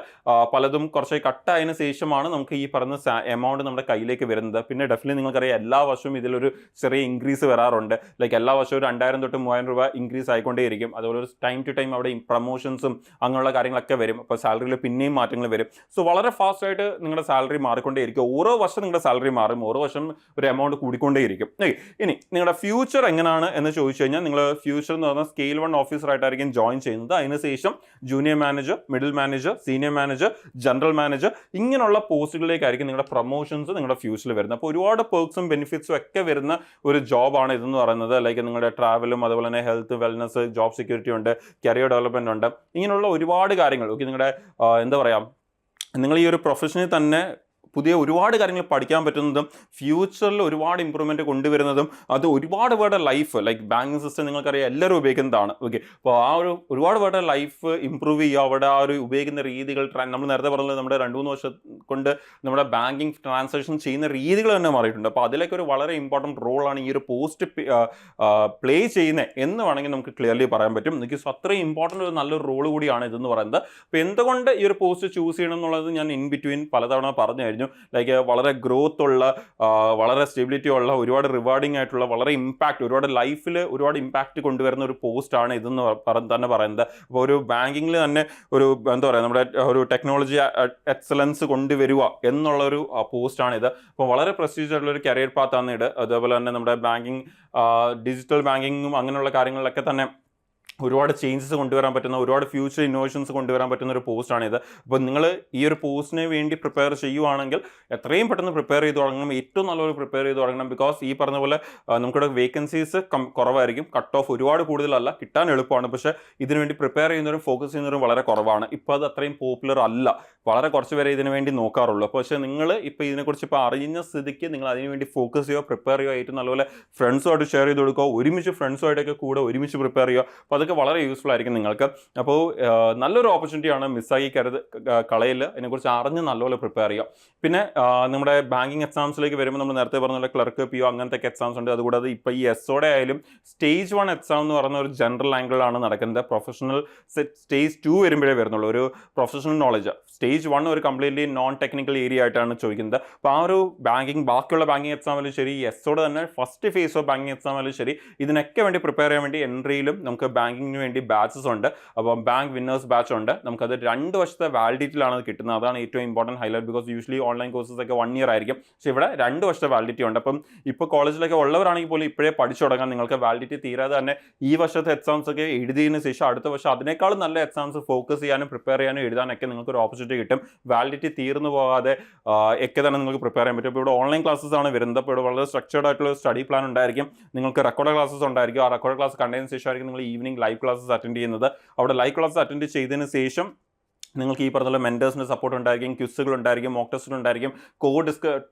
പലതും കുറച്ച് കട്ടായതിനു ശേഷമാണ് നമുക്ക് ഈ പറയുന്ന എമൗണ്ട് നമ്മുടെ കയ്യിലേക്ക് വരുന്നത്. പിന്നെ ഡെഫിനറ്റ്ലി നിങ്ങൾക്കറിയാം എല്ലാ വർഷവും ഇതിലൊരു ചെറിയ ഇൻക്രീസ് വരാറുണ്ട്. ലൈക്ക് എല്ലാ വർഷവും 2,000 തൊട്ട് 3,000 രൂപ ഇൻക്രീസ് ആയിക്കൊണ്ടേയിരിക്കും. അതുപോലെ ഒരു ടൈം ടു ടൈം അവിടെ പ്രൊമോഷൻസും അങ്ങനെയുള്ള കാര്യങ്ങളൊക്കെ വരും. അപ്പോൾ സാലറിയിൽ പിന്നെയും മാറ്റങ്ങൾ വരും. സോ വളരെ ഫാസ്റ്റ് ആയിട്ട് നിങ്ങളുടെ സാലറി മാറിക്കൊണ്ടേയിരിക്കും. ഓരോ വർഷം നിങ്ങളുടെ സാലറി മാറും, ഓരോ വർഷം ഒരു എമൗണ്ട് കൂടിക്കൊണ്ടേയിരിക്കും. ഇനി നിങ്ങളുടെ ഫ്യൂച്ചർ എങ്ങനെയാണ് എന്ന് ചോദിച്ചു കഴിഞ്ഞാൽ നിങ്ങൾ ഫ്യൂച്ചർ എന്ന് പറഞ്ഞാൽ സ്കെയിൽ 1 ഓഫീസറായിട്ടായിരിക്കും ജോയിൻ ചെയ്യുന്നത്. അതിനുശേഷം junior manager, middle manager, senior manager, general manager ഇങ്ങനെയുള്ള പോസ്റ്റുകളിലേക്കായിരിക്കും നിങ്ങളുടെ പ്രൊമോഷൻസ് നിങ്ങളുടെ ഫ്യൂച്ചറിൽ വരുന്നത്. അപ്പോൾ ഒരുപാട് പെർക്സും ബെനിഫിറ്റ്സും ഒക്കെ വരുന്ന ഒരു ജോബാണ് ഇതെന്ന് പറയുന്നത്. ലൈക്ക് നിങ്ങളുടെ ട്രാവലും അതുപോലെ തന്നെ ഹെൽത്ത്, വെൽനസ്, ജോബ് സെക്യൂരിറ്റി ഉണ്ട്, കരിയർ ഡെവലപ്മെന്റ് ഉണ്ട്, ഇങ്ങനെയുള്ള ഒരുപാട് കാര്യങ്ങൾ. ഓക്കെ, നിങ്ങളുടെ എന്താ പറയുക, നിങ്ങൾ ഈ ഒരു പ്രൊഫഷനിൽ തന്നെ പുതിയ ഒരുപാട് കാര്യങ്ങൾ പഠിക്കാൻ പറ്റുന്നതും ഫ്യൂച്ചറിൽ ഒരുപാട് ഇമ്പ്രൂവ്മെൻറ്റ് കൊണ്ടുവരുന്നതും അത് ഒരുപാട് പേരുടെ ലൈഫ് ലൈക്ക് ബാങ്കിങ് സിസ്റ്റം നിങ്ങൾക്കറിയാം എല്ലാവരും ഉപയോഗിക്കുന്നതാണ്. ഓക്കെ, അപ്പോൾ ആ ഒരു ഒരുപാട് പേരുടെ ലൈഫ് ഇമ്പ്രൂവ് ചെയ്യുക, അവിടെ ആ ഒരു ഉപയോഗിക്കുന്ന രീതികൾ നമ്മൾ നേരത്തെ പറഞ്ഞത് നമ്മുടെ 2-3 വർഷം കൊണ്ട് നമ്മുടെ ബാങ്കിങ് ട്രാൻസാക്ഷൻ ചെയ്യുന്ന രീതികൾ തന്നെ മാറിയിട്ടുണ്ട്. അപ്പോൾ അതിലേക്ക് ഒരു വളരെ ഇമ്പോർട്ടൻറ്റ് റോളാണ് ഈ ഒരു പോസ്റ്റ് പ്ലേ ചെയ്യുന്നത് എന്ന് വേണമെങ്കിൽ നമുക്ക് ക്ലിയർലി പറയാൻ പറ്റും. എനിക്ക് അത്രയും ഇമ്പോർട്ടൻ്റ് ഒരു നല്ലൊരു റോൾ കൂടിയാണ് ഇതെന്ന് പറയുന്നത്. അപ്പോൾ എന്തുകൊണ്ട് ഈ ഒരു പോസ്റ്റ് ചൂസ് ചെയ്യണം എന്നുള്ളത് ഞാൻ ഇൻ ബിറ്റ്വീൻ പലതവണ പറഞ്ഞു കഴിഞ്ഞു. ലൈക്ക് വളരെ ഗ്രോത്ത് ഉള്ള, വളരെ സ്റ്റെബിലിറ്റി ഉള്ള, ഒരുപാട് റിവാർഡിംഗ് ആയിട്ടുള്ള, വളരെ ഇമ്പാക്റ്റ്, ഒരുപാട് ലൈഫിൽ ഒരുപാട് ഇമ്പാക്റ്റ് കൊണ്ടുവരുന്ന ഒരു പോസ്റ്റാണ് ഇതെന്ന് തന്നെ പറയുന്നത്. അപ്പോൾ ഒരു ബാങ്കിങ്ങിൽ തന്നെ ഒരു എന്താ പറയുക, നമ്മുടെ ഒരു ടെക്നോളജി എക്സലൻസ് കൊണ്ടുവരിക എന്നുള്ളൊരു പോസ്റ്റാണ് ഇത്. അപ്പോൾ വളരെ പ്രസ്റ്റീജ് ആയിട്ടുള്ള ഒരു കരിയർ പാത്താണ് ഇത്. അതേപോലെ തന്നെ നമ്മുടെ ബാങ്കിങ്, ഡിജിറ്റൽ ബാങ്കിങ്ങും അങ്ങനെയുള്ള കാര്യങ്ങളിലൊക്കെ തന്നെ ഒരുപാട് ചേഞ്ചസ് കൊണ്ടുവരാൻ പറ്റുന്ന, ഒരുപാട് ഫ്യൂച്ചർ ഇന്നോവേഷൻസ് കൊണ്ടുവരാൻ പറ്റുന്ന ഒരു പോസ്റ്റാണിത്. അപ്പോൾ നിങ്ങൾ ഈ ഒരു പോസ്റ്റിന് വേണ്ടി പ്രിപ്പയർ ചെയ്യുവാണെങ്കിൽ എത്രയും പെട്ടെന്ന് പ്രിപ്പയർ ചെയ്ത് തുടങ്ങണം, ഏറ്റവും നല്ലൊരു പ്രിപ്പയർ ചെയ്ത് തുടങ്ങണം. ബിക്കോസ് ഈ പറഞ്ഞ പോലെ നമുക്കിവിടെ വേക്കൻസീസ് കുറവായിരിക്കും, കട്ട് ഓഫ് ഒരുപാട് കൂടുതലല്ല, കിട്ടാൻ എളുപ്പമാണ്. പക്ഷേ ഇതിനുവേണ്ടി പ്രിപ്പയർ ചെയ്യുന്നവരും ഫോക്കസ് ചെയ്യുന്നവരും വളരെ കുറവാണ്. ഇപ്പോൾ അത് അത്രയും പോപ്പുലർ അല്ല, വളരെ കുറച്ച് പേരെ ഇതിനു വേണ്ടി നോക്കാറുള്ളൂ. പക്ഷേ നിങ്ങൾ ഇപ്പോൾ ഇതിനെക്കുറിച്ച് ഇപ്പോൾ അറിയുന്ന സ്ഥിതിക്ക് നിങ്ങൾ അതിനുവേണ്ടി ഫോക്കസ് ചെയ്യുക, പ്രിപ്പയർ ചെയ്യുക, ഏറ്റവും നല്ലപോലെ ഫ്രണ്ട്സുമായിട്ട് ഷെയർ ചെയ്ത് കൊടുക്കുക, ഒരുമിച്ച് ഫ്രണ്ട്സുമായിട്ടൊക്കെ കൂടെ ഒരുമിച്ച് പ്രിപ്പയർ ചെയ്യുക. അപ്പോൾ അതൊക്കെ വളരെ യൂസ്ഫുൾ ആയിരിക്കും നിങ്ങൾക്ക്. അപ്പോൾ നല്ലൊരു ഓപ്പർച്യൂണിറ്റിയാണ്, മിസ്സാക്കി കളയില്ല, അതിനെക്കുറിച്ച് അറിഞ്ഞ് നല്ലപോലെ പ്രിപ്പയർ ചെയ്യുക. പിന്നെ നമ്മുടെ ബാങ്കിങ് എക്സാംസിലേക്ക് വരുമ്പോൾ നമ്മൾ നേരത്തെ പറഞ്ഞ പോലെ ക്ലർക്ക്, PO അങ്ങനത്തെ എക്സാംസ് ഉണ്ട്. അതുകൂടാതെ ഇപ്പോൾ ഈ SOടെ ആയാലും സ്റ്റേജ് 1 എക്സാം എന്ന് പറയുന്ന ഒരു ജനറൽ ആംഗിളാണ് നടക്കുന്നത്. പ്രൊഫഷണൽ സ്റ്റേജ് 2 വരുമ്പോഴേ വരുന്നുള്ളൂ. ഒരു പ്രൊഫഷണൽ നോളജ് സ്റ്റേജ് 1 ഒരു കംപ്ലീറ്റ്ലി നോൺ ടെക്നിക്കൽ ഏരിയ ആയിട്ടാണ് ചോദിക്കുന്നത്. അപ്പോൾ ആ ഒരു ബാക്കിയുള്ള ബാങ്കിങ് എക്സാമിലും ശരി, എസ്സോടെ തന്നെ ഫസ്റ്റ് ഫേസ് ഓഫ് ബാങ്കിങ് എക്സാമിലും ശരി, ഇതിനൊക്കെ വേണ്ടി പ്രിപ്പയർ ചെയ്യാൻ വേണ്ടി എൻട്രിയിലും നമുക്ക് ബാങ്കിങ്ങിന് വേണ്ടി ബാച്ചസ് ഉണ്ട്. അപ്പോൾ ബാങ്ക് വിന്നേഴ്സ് ബാച്ച് ഉണ്ട്. നമുക്കത് 2 വർഷത്തെ വാലിഡിറ്റിയിലാണ് അത് കിട്ടുന്നത്. അതാണ് ഏറ്റവും important highlight. Because usually online courses ഒക്കെ 1 ഇയർ ആയിരിക്കും, പക്ഷേ ഇവിടെ 2 വർഷത്തെ വാലിഡിറ്റി ഉണ്ട്. അപ്പം ഇപ്പോൾ കോളേജിലൊക്കെ ഉള്ളവരാണെങ്കിൽ പോലും ഇപ്പോഴേ പഠിച്ചു തുടങ്ങാം. നിങ്ങൾക്ക് വാലിഡിറ്റി തീരാതെ തന്നെ ഈ വർഷത്തെ എക്സാംസ് ഒക്കെ എഴുതിയതിന് ശേഷം അടുത്ത വർഷം അതിനേക്കാളും നല്ല എക്സാംസ് ഫോക്കസ് ചെയ്യാനും പ്രിപ്പയർ ചെയ്യാനും എഴുതാനൊക്കെ നിങ്ങൾക്ക് ഒരു ഓപ്പർച്യൂണിറ്റി കിട്ടും. വാലിഡിറ്റി തീർന്നു പോകാതെ ഒക്കെ തന്നെ നിങ്ങൾക്ക് പ്രിപ്പയർ ചെയ്യാൻ പറ്റും. ഇപ്പോൾ ഇവിടെ ഓൺലൈൻ ക്ലാസ്സസ് ആണ് വരുന്നത്. അപ്പോൾ ഇവിടെ വളരെ സ്ട്രക്ചേർഡ് ആയിട്ടുള്ള സ്റ്റഡി പ്ലാൻ ഉണ്ടായിരിക്കും. നിങ്ങൾക്ക് റെക്കോർഡ് ക്ലാസ്സസ് ഉണ്ടായിരിക്കും. ആ റെക്കോർഡ് ക്ലാസ് കണ്ടതിന് ശേഷമായിരിക്കും നിങ്ങൾ ഈവനിങ് ലൈവ് ക്ലാസ്സസ് അറ്റൻഡ് ചെയ്യുന്നത്. അവിടെ ലൈവ് ക്ലാസ് അറ്റൻഡ് ചെയ്തതിന് ശേഷം നിങ്ങൾക്ക് ഈ പറഞ്ഞ മെൻറ്റേഴ്സിൻ്റെ സപ്പോർട്ട് ഉണ്ടായിരിക്കും, ക്വിസുകൾ ഉണ്ടായിരിക്കും, മോക്ക് ടെസ്റ്റുകൾ ഉണ്ടായിരിക്കും,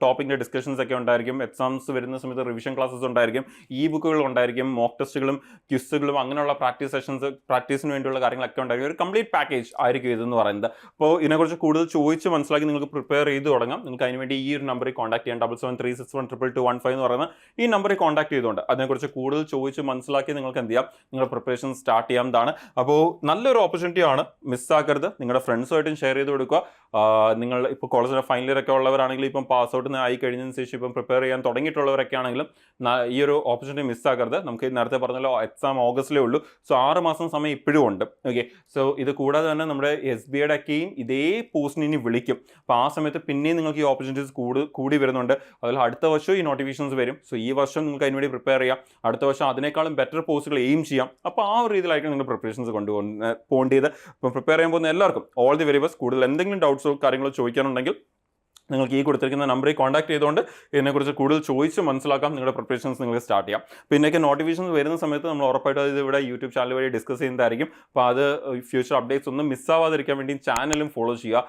ടോപ്പിക്കിൻ്റെ ഡിസ്കഷൻസ് ഒക്കെ ഉണ്ടായിരിക്കും. എക്സാംസ് വരുന്ന സമയത്ത് റിവിഷൻ ക്ലാസ്സസ് ഉണ്ടായിരിക്കും, ബുക്കുകൾ ഉണ്ടായിരിക്കും, മോക്ക് ടെസ്റ്റുകളും ക്വിസുകളും അങ്ങനെയുള്ള പ്രാക്ടീസ് സെഷൻസ്, പ്രാക്ടീസിന് വേണ്ടിയുള്ള കാര്യങ്ങളൊക്കെ ഉണ്ടായിരിക്കും. ഒരു കംപ്ലീറ്റ് പാക്കേജ് ആയിരിക്കും ഇതെന്ന് പറയുന്നത്. അപ്പോൾ ഇതിനെക്കുറിച്ച് കൂടുതൽ ചോദിച്ച് മനസ്സിലാക്കി നിങ്ങൾക്ക് പ്രിപ്പയർ ചെയ്ത് തുടങ്ങാം. നിങ്ങൾക്ക് അതിനുവേണ്ടി ഈ ഒരു നമ്പറിൽ കോൺടാക്ട് ചെയ്യാം. 7736122215 എന്ന് പറയുന്ന ഈ നമ്പറിൽ കോൺടാക്ട് ചെയ്തുകൊണ്ട് അതിനെക്കുറിച്ച് കൂടുതൽ ചോദിച്ച് മനസ്സിലാക്കി നിങ്ങൾക്ക് എന്ത് ചെയ്യാം, നിങ്ങളുടെ പ്രിപ്പറേഷൻ സ്റ്റാർട്ട് ചെയ്യാവുന്നതാണ്. അപ്പോൾ നല്ലൊരു ഓപ്പർച്യൂണിറ്റിയാണ്, മിസ്സാക്കരുത്. നിങ്ങളുടെ ഫ്രണ്ട്സുമായിട്ടും ഷെയർ ചെയ്ത് കൊടുക്കുക. നിങ്ങൾ ഇപ്പോൾ കോളേജിലെ ഫൈനൽ ഇയർ ഒക്കെ ഉള്ളവരാണെങ്കിൽ ഇപ്പം പാസ് ഔട്ട് ആയി കഴിഞ്ഞതിന് ശേഷം ഇപ്പം പ്രിപ്പയർ ചെയ്യാൻ തുടങ്ങിയിട്ടുള്ളവരൊക്കെ ആണെങ്കിലും ഈ ഒരു ഓപ്പർച്യൂണിറ്റി മിസ്സാക്കരുത്. നമുക്ക് നേരത്തെ പറഞ്ഞല്ലോ എക്സാം ഓഗസ്റ്റിലേ ഉള്ളൂ. സോ 6 മാസം സമയം ഇപ്പോഴും ഉണ്ട്. ഓക്കെ, സോ ഇത് കൂടാതെ തന്നെ നമ്മുടെ SBIയുടെ ഒക്കെയും ഇതേ പോസ്റ്റിന് ഇനി വിളിക്കും. അപ്പോൾ ആ സമയത്ത് പിന്നെയും നിങ്ങൾക്ക് ഈ ഓപ്പർച്യൂണിറ്റീസ് കൂടി വരുന്നുണ്ട്. അതിൽ അടുത്ത വർഷവും ഈ നോട്ടിഫിക്കേഷൻസ് വരും. സോ ഈ വർഷം നിങ്ങൾക്ക് അതിനുവേണ്ടി പ്രിപ്പയർ ചെയ്യാം. അടുത്ത വർഷം അതിനേക്കാളും ബെറ്റർ പോസ്റ്റുകൾ എയിം ചെയ്യാം. അപ്പോൾ ആ ഒരു രീതിയിലായിരിക്കും നിങ്ങൾ പ്രിപ്പറേഷൻസ് പോകേണ്ടത്. ഇപ്പം പ്രിപ്പയർ ചെയ്യാൻ പോകുന്ന എല്ലാവർക്കും ഓൾ ദി വെരി ബെസ്റ്റ്. കൂടുതൽ എന്തെങ്കിലും ഡൗട്ട്സോ കാര്യങ്ങളോ ചോദിക്കാനുണ്ടെങ്കിൽ നിങ്ങൾക്ക് ഈ കൊടുത്തിരിക്കുന്ന നമ്പറിൽ കോൺടാക്ട് ചെയ്തുകൊണ്ട് ഇതിനെക്കുറിച്ച് കൂടുതൽ ചോദിച്ച് മനസ്സിലാക്കാം. നിങ്ങളുടെ പ്രിപ്പറേഷൻസ് നിങ്ങൾക്ക് സ്റ്റാർട്ട് ചെയ്യാം. പിന്നെയൊക്കെ നോട്ടിഫിക്കേഷൻസ് വരുന്ന സമയത്ത് നമ്മൾ ഉറപ്പായിട്ടും അത് ഇവിടെ യൂട്യൂബ് ചാനൽ വഴി ഡിസ്കസ് ചെയ്യുന്നതായിരിക്കും. അപ്പോൾ അത് ഫ്യൂച്ചർ അപ്ഡേറ്റ്സ് ഒന്നും മിസ്സാവാതിരിക്കാൻ വേണ്ടി ചാനലും ഫോളോ ചെയ്യുക.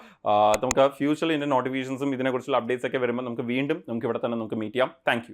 നമുക്ക് ഫ്യൂച്ചറിൽ ഇതിൻ്റെ നോട്ടിഫിക്കേഷൻസും ഇതിനെക്കുറിച്ചുള്ള അപ്ഡേറ്റ്സ് ഒക്കെ വരുമ്പോൾ നമുക്ക് ഇവിടെ തന്നെ നമുക്ക് മീറ്റ് ചെയ്യാം. താങ്ക്